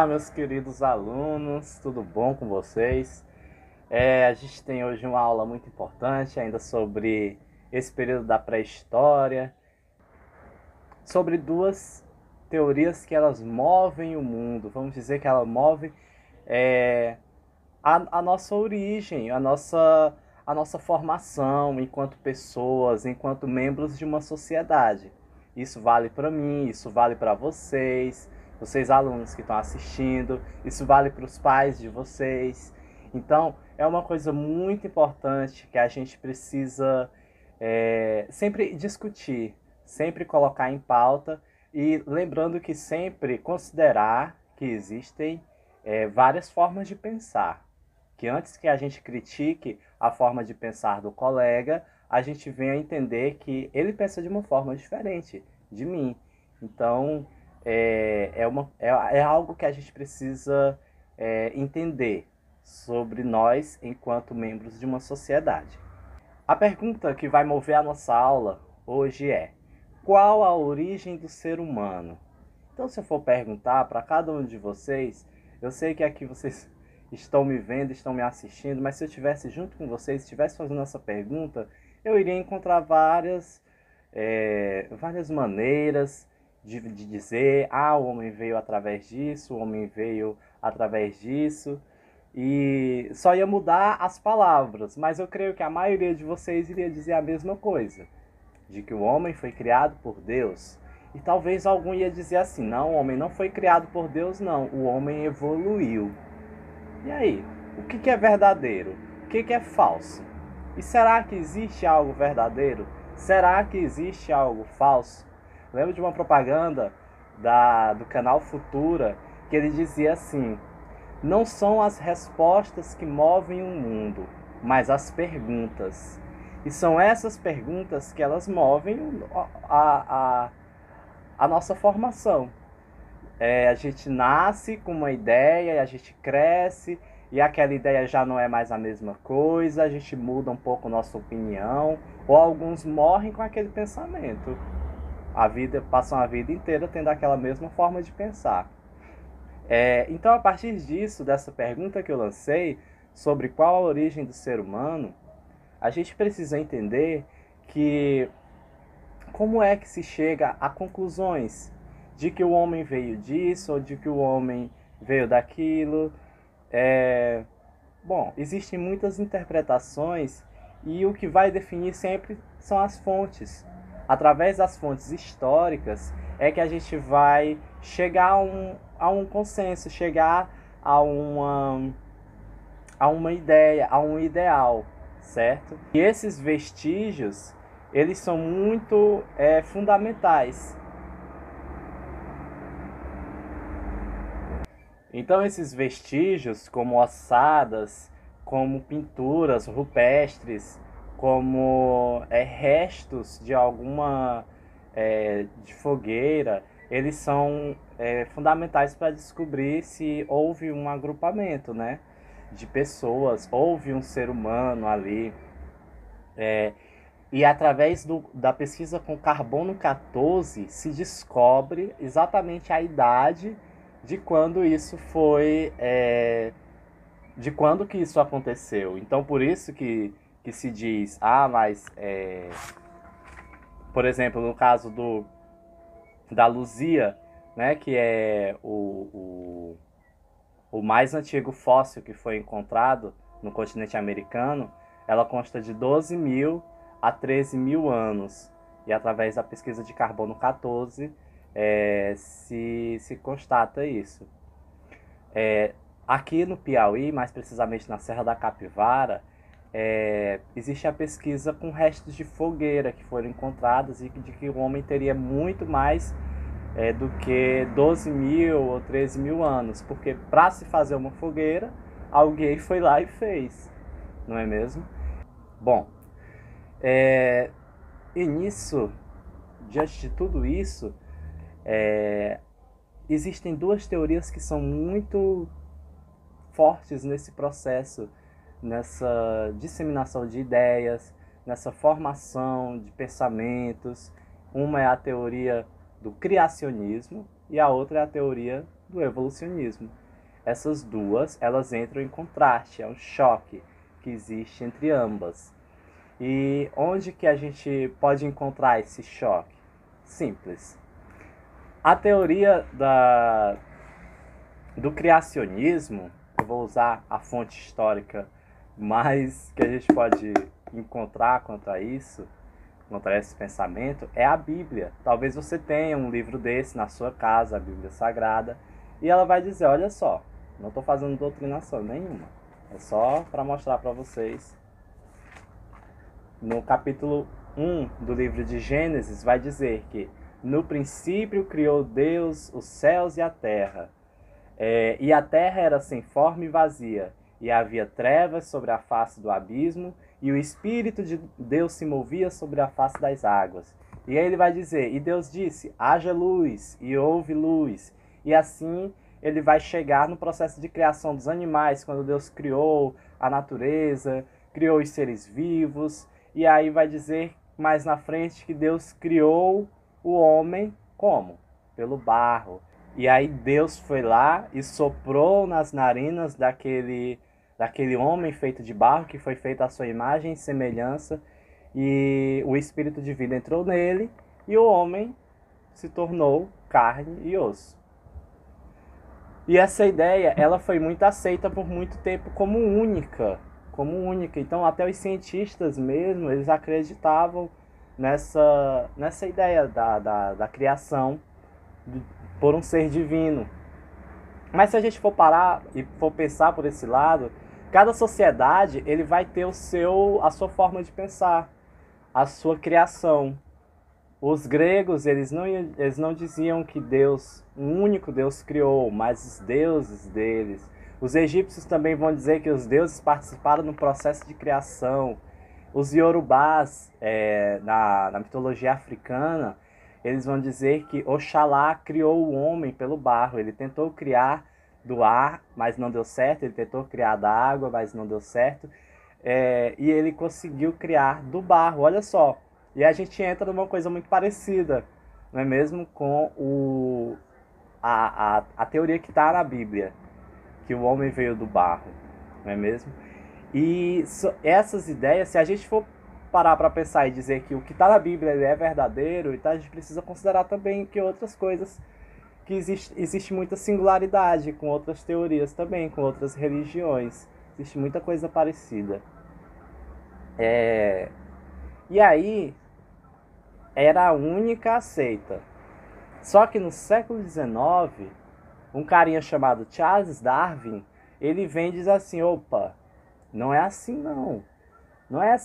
Olá, meus queridos alunos, tudo bom com vocês? A gente tem hoje uma aula muito importante ainda sobre esse período da pré-história, sobre duas teorias que elas movem o mundo. Vamos dizer que ela move a nossa origem, a nossa formação enquanto pessoas, enquanto membros de uma sociedade. Isso vale para mim, isso vale para vocês alunos que estão assistindo, isso vale para os pais de vocês. Então, é uma coisa muito importante que a gente precisa sempre discutir, sempre colocar em pauta e lembrando que sempre considerar que existem várias formas de pensar. Que antes que a gente critique a forma de pensar do colega, a gente venha entender que ele pensa de uma forma diferente de mim. Então, é algo que a gente precisa entender sobre nós enquanto membros de uma sociedade. A pergunta que vai mover a nossa aula hoje é: qual a origem do ser humano? Então, se eu for perguntar para cada um de vocês, eu sei que aqui vocês estão me vendo, estão me assistindo, mas se eu estivesse junto com vocês, estivesse fazendo essa pergunta, eu iria encontrar várias maneiras de dizer: o homem veio através disso, o homem veio através disso, e só ia mudar as palavras, mas eu creio que a maioria de vocês iria dizer a mesma coisa, de que o homem foi criado por Deus. E talvez algum ia dizer assim: não, o homem não foi criado por Deus, não, o homem evoluiu. E aí, o que é verdadeiro? O que é falso? E será que existe algo verdadeiro? Será que existe algo falso? Lembro de uma propaganda do canal Futura que ele dizia assim: não são as respostas que movem o mundo, mas as perguntas. E são essas perguntas que elas movem a nossa formação. A gente nasce com uma ideia, a gente cresce e aquela ideia já não é mais a mesma coisa, a gente muda um pouco nossa opinião, ou alguns morrem com aquele pensamento. Passam a vida inteira tendo aquela mesma forma de pensar. Então, a partir disso, dessa pergunta que eu lancei sobre qual a origem do ser humano, a gente precisa entender que como é que se chega a conclusões de que o homem veio disso ou de que o homem veio daquilo. Bom, existem muitas interpretações e o que vai definir sempre são as fontes. Através das fontes históricas é que a gente vai chegar a um consenso, chegar a uma ideia, a um ideal, certo? E esses vestígios, eles são muito fundamentais. Então esses vestígios, como ossadas, como pinturas rupestres, como restos de alguma de fogueira, eles são fundamentais para descobrir se houve um agrupamento, né, de pessoas, houve um ser humano ali. E através da pesquisa com carbono 14 se descobre exatamente a idade de quando isso foi, de quando que isso aconteceu. Então, por isso que se diz, mas, por exemplo, no caso da Luzia, né, que é o mais antigo fóssil que foi encontrado no continente americano, ela consta de 12.000 a 13.000 anos. E através da pesquisa de carbono 14, se constata isso. Aqui no Piauí, mais precisamente na Serra da Capivara, existe a pesquisa com restos de fogueira que foram encontradas e de que o homem teria muito mais do que 12.000 ou 13.000 anos, porque para se fazer uma fogueira, alguém foi lá e fez, não é mesmo? Bom, e nisso, diante de tudo isso, existem duas teorias que são muito fortes nesse processo, nessa disseminação de ideias, nessa formação de pensamentos. Uma é a teoria do criacionismo e a outra é a teoria do evolucionismo. Essas duas, elas entram em contraste, é um choque que existe entre ambas. E onde que a gente pode encontrar esse choque? Simples. A teoria do criacionismo, eu vou usar a fonte histórica mais que a gente pode encontrar contra isso, contra esse pensamento, é a Bíblia. Talvez você tenha um livro desse na sua casa, a Bíblia Sagrada, e ela vai dizer, olha só, não estou fazendo doutrinação nenhuma, é só para mostrar para vocês. No capítulo 1 do livro de Gênesis vai dizer que no princípio criou Deus os céus e a terra. E a terra era sem forma e vazia, e havia trevas sobre a face do abismo, e o Espírito de Deus se movia sobre a face das águas. E aí ele vai dizer, e Deus disse, haja luz, e houve luz. E assim ele vai chegar no processo de criação dos animais, quando Deus criou a natureza, criou os seres vivos, e aí vai dizer mais na frente que Deus criou o homem como? Pelo barro. E aí Deus foi lá e soprou nas narinas daquele homem feito de barro, que foi feito à sua imagem e semelhança, e o Espírito de vida entrou nele, e o homem se tornou carne e osso. E essa ideia, ela foi muito aceita por muito tempo como única. Então até os cientistas mesmo, eles acreditavam nessa ideia da criação por um ser divino. Mas se a gente for parar e for pensar por esse lado, cada sociedade ele vai ter a sua forma de pensar, a sua criação. Os gregos eles não diziam que Deus, um único Deus criou, mas os deuses deles. Os egípcios também vão dizer que os deuses participaram no processo de criação. Os iorubás, na mitologia africana, eles vão dizer que Oxalá criou o homem pelo barro. Ele tentou criar do ar, mas não deu certo. Ele tentou criar da água, mas não deu certo. E ele conseguiu criar do barro, olha só. E a gente entra numa coisa muito parecida, não é mesmo? Com a teoria que está na Bíblia, que o homem veio do barro, não é mesmo? E essas ideias, se a gente for parar para pensar e dizer que o que está na Bíblia é verdadeiro, então a gente precisa considerar também que outras coisas, que existe muita singularidade com outras teorias também, com outras religiões. Existe muita coisa parecida. E aí, era a única aceita. Só que no século XIX, um carinha chamado Charles Darwin, ele vem e diz assim, opa, não é assim não. Não é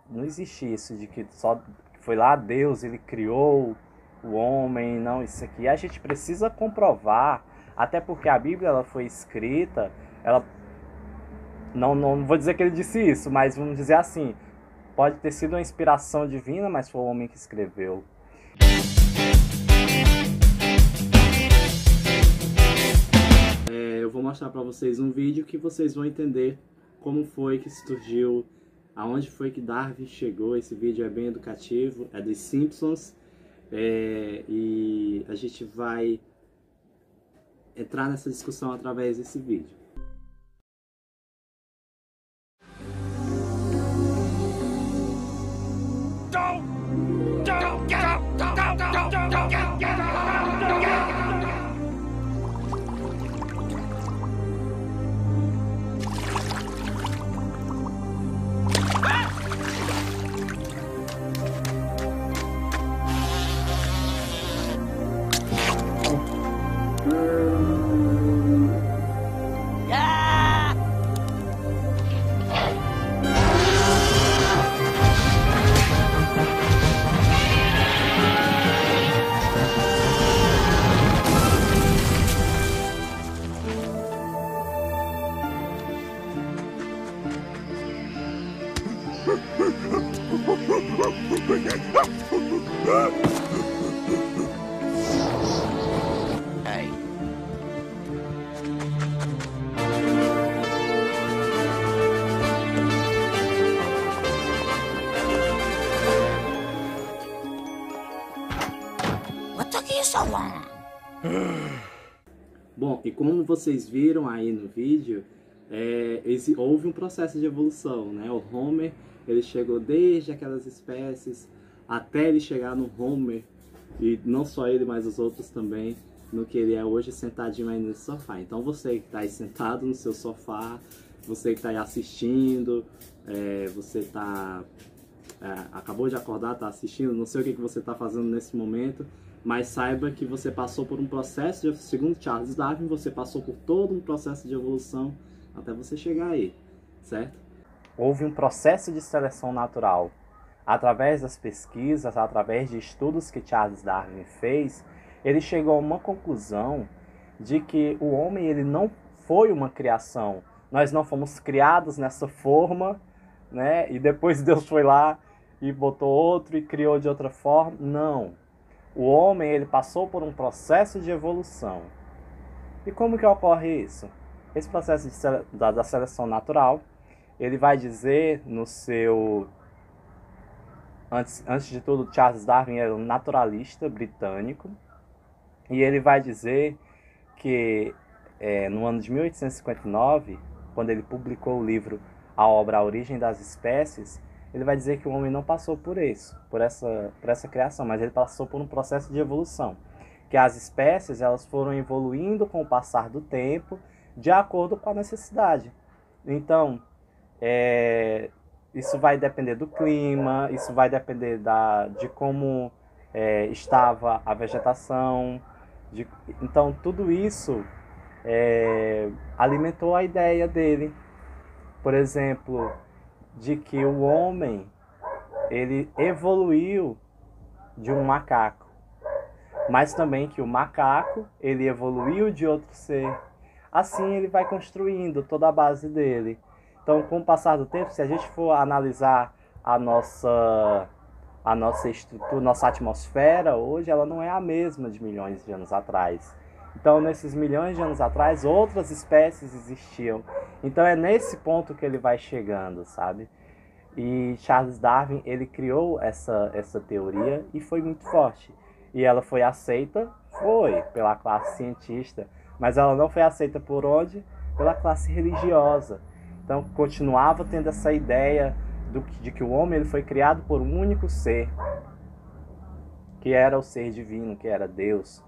não existe isso de que só foi lá Deus, ele criou o homem, não, isso aqui. A gente precisa comprovar, até porque a Bíblia ela foi escrita, não vou dizer que ele disse isso, mas vamos dizer assim, pode ter sido uma inspiração divina, mas foi o homem que escreveu. Eu vou mostrar para vocês um vídeo que vocês vão entender como foi que surgiu, aonde foi que Darwin chegou. Esse vídeo é bem educativo, é dos Simpsons, e a gente vai entrar nessa discussão através desse vídeo. Hey. What took you so long? Bom, e como vocês viram aí no vídeo, houve um processo de evolução, né? O Homer, ele chegou desde aquelas espécies até ele chegar no Homer, e não só ele, mas os outros também, no que ele é hoje, sentadinho aí no sofá. Então você que está aí sentado no seu sofá, você que está aí assistindo, você acabou de acordar, está assistindo, não sei o que você está fazendo nesse momento, mas saiba que você passou por um processo, segundo Charles Darwin, você passou por todo um processo de evolução até você chegar aí, certo? Houve um processo de seleção natural. Através das pesquisas, através de estudos que Charles Darwin fez, ele chegou a uma conclusão de que o homem ele não foi uma criação. Nós não fomos criados nessa forma, né? E depois Deus foi lá e botou outro e criou de outra forma. Não. O homem ele passou por um processo de evolução. E como que ocorre isso? Esse processo da seleção natural, ele vai dizer no seu... Antes de tudo, Charles Darwin era um naturalista britânico. E ele vai dizer que no ano de 1859, quando ele publicou o livro A Obra A Origem das Espécies, ele vai dizer que o homem não passou por isso, por essa criação, mas ele passou por um processo de evolução. Que as espécies elas foram evoluindo com o passar do tempo, de acordo com a necessidade. Então, isso vai depender do clima, isso vai depender de como estava a vegetação. Então, tudo isso alimentou a ideia dele. Por exemplo, de que o homem ele evoluiu de um macaco, mas também que o macaco ele evoluiu de outro ser. Assim ele vai construindo toda a base dele. Então, com o passar do tempo, se a gente for analisar a nossa estrutura, nossa atmosfera hoje, ela não é a mesma de milhões de anos atrás. Então, nesses milhões de anos atrás, outras espécies existiam. Então, é nesse ponto que ele vai chegando, sabe? E Charles Darwin, ele criou essa teoria e foi muito forte. E ela foi aceita, pela classe cientista, mas ela não foi aceita por onde? Pela classe religiosa. Então, continuava tendo essa ideia de que o homem ele foi criado por um único ser, que era o ser divino, que era Deus.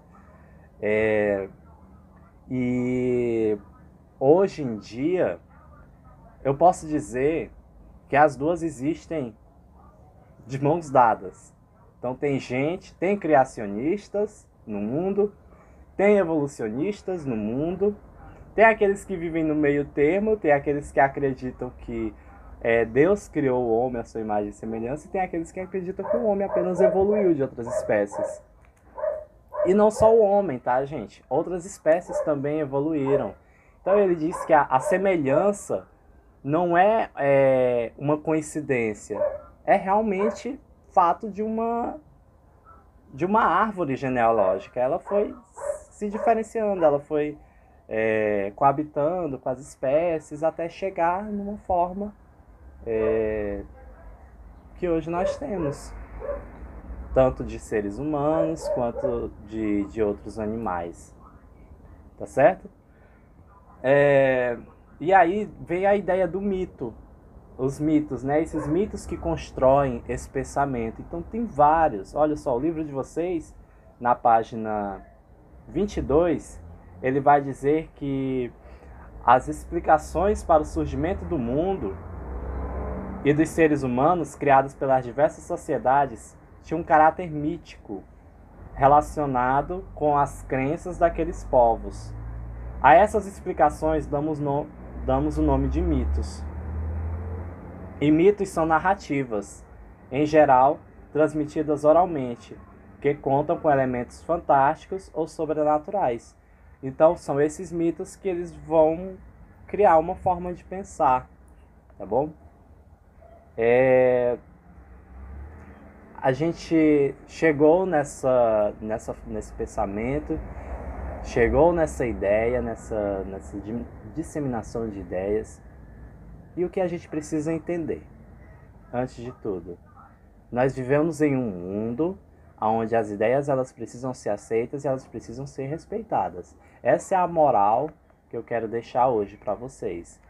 E hoje em dia, eu posso dizer que as duas existem de mãos dadas. Então tem criacionistas no mundo, tem evolucionistas no mundo, tem aqueles que vivem no meio termo, tem aqueles que acreditam que Deus criou o homem à sua imagem e semelhança, e tem aqueles que acreditam que o homem apenas evoluiu de outras espécies. E não só o homem, tá, gente? Outras espécies também evoluíram. Então ele diz que a semelhança não é uma coincidência, é realmente fato de uma árvore genealógica. Ela foi se diferenciando, ela foi coabitando com as espécies até chegar numa forma que hoje nós temos, tanto de seres humanos quanto de outros animais, tá certo? E aí vem a ideia do mito, os mitos, né? Esses mitos que constroem esse pensamento. Então tem vários. Olha só, o livro de vocês, na página 22, ele vai dizer que as explicações para o surgimento do mundo e dos seres humanos criados pelas diversas sociedades tinham um caráter mítico relacionado com as crenças daqueles povos. A essas explicações damos o nome de mitos. E mitos são narrativas, em geral, transmitidas oralmente, que contam com elementos fantásticos ou sobrenaturais. Então, são esses mitos que eles vão criar uma forma de pensar, tá bom? A gente chegou nesse pensamento, chegou nessa ideia, nessa disseminação de ideias. E o que a gente precisa entender, antes de tudo? Nós vivemos em um mundo onde as ideias elas precisam ser aceitas e elas precisam ser respeitadas. Essa é a moral que eu quero deixar hoje para vocês.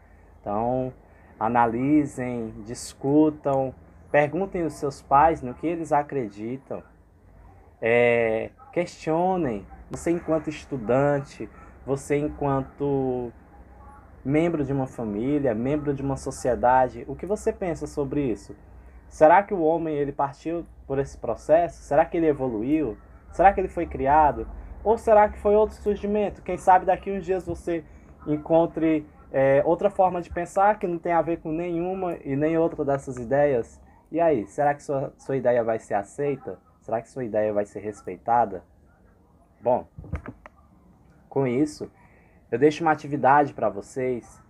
Então, analisem, discutam, perguntem aos seus pais no que eles acreditam, questionem. Você enquanto estudante, você enquanto membro de uma família, membro de uma sociedade, o que você pensa sobre isso? Será que o homem ele partiu por esse processo? Será que ele evoluiu? Será que ele foi criado? Ou será que foi outro surgimento? Quem sabe daqui uns dias você encontre outra forma de pensar que não tem a ver com nenhuma e nem outra dessas ideias? E aí, será que sua ideia vai ser aceita? Será que sua ideia vai ser respeitada? Bom, com isso, eu deixo uma atividade para vocês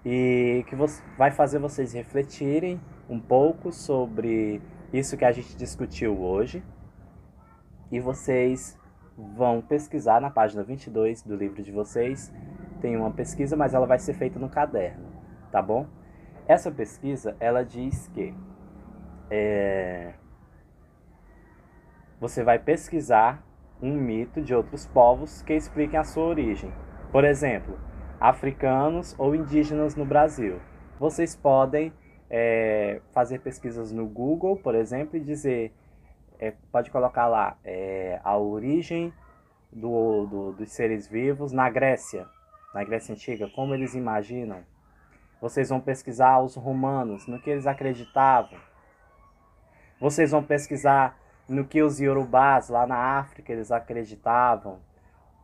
e que vai fazer vocês refletirem um pouco sobre isso que a gente discutiu hoje. E vocês vão pesquisar na página 22 do livro de vocês. Tem uma pesquisa, mas ela vai ser feita no caderno, tá bom? Essa pesquisa, ela diz que você vai pesquisar um mito de outros povos que expliquem a sua origem. Por exemplo, africanos ou indígenas no Brasil. Vocês podem fazer pesquisas no Google, por exemplo, e dizer, pode colocar lá a origem dos seres vivos na Grécia Antiga, como eles imaginam. Vocês vão pesquisar os romanos, no que eles acreditavam. Vocês vão pesquisar no que os iorubás lá na África eles acreditavam,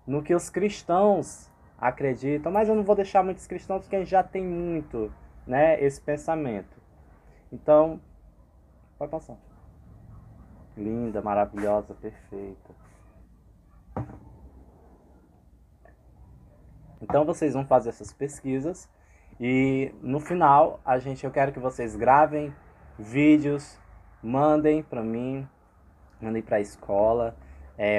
no que os cristãos acreditam, mas eu não vou deixar muitos cristãos porque a gente já tem muito, né, esse pensamento. Então, pode passar. Linda, maravilhosa, perfeita. Então vocês vão fazer essas pesquisas e no final eu quero que vocês gravem vídeos, mandem para mim, mandem para a escola,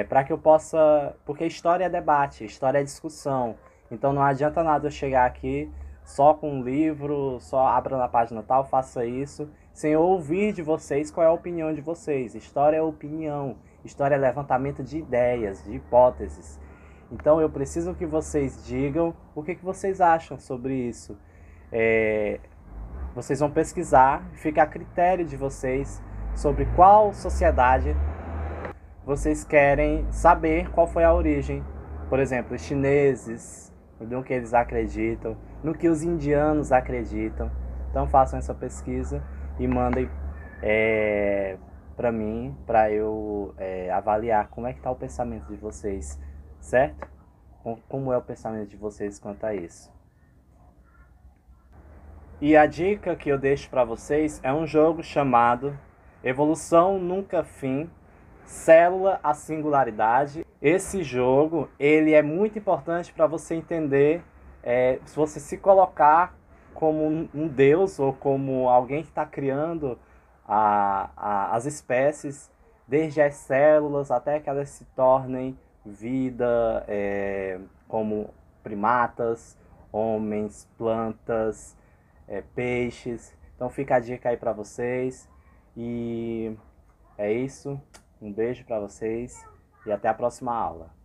para que eu possa, porque história é debate, história é discussão. Então não adianta nada eu chegar aqui só com um livro, só abra na página tal, faça isso, sem ouvir de vocês qual é a opinião de vocês. História é opinião, história é levantamento de ideias, de hipóteses. Então eu preciso que vocês digam o que vocês acham sobre isso. Vocês vão pesquisar, fica a critério de vocês sobre qual sociedade vocês querem saber qual foi a origem. Por exemplo, os chineses, no que eles acreditam, no que os indianos acreditam. Então façam essa pesquisa e mandem para mim, para eu avaliar como é que está o pensamento de vocês, certo? Como é o pensamento de vocês quanto a isso. E a dica que eu deixo para vocês é um jogo chamado Evolução Nunca Fim, Célula à Singularidade. Esse jogo, ele é muito importante para você entender, se você se colocar como um deus ou como alguém que está criando as espécies, desde as células até que elas se tornem vida, como primatas, homens, plantas, peixes. Então fica a dica aí para vocês. E é isso. Um beijo para vocês e até a próxima aula.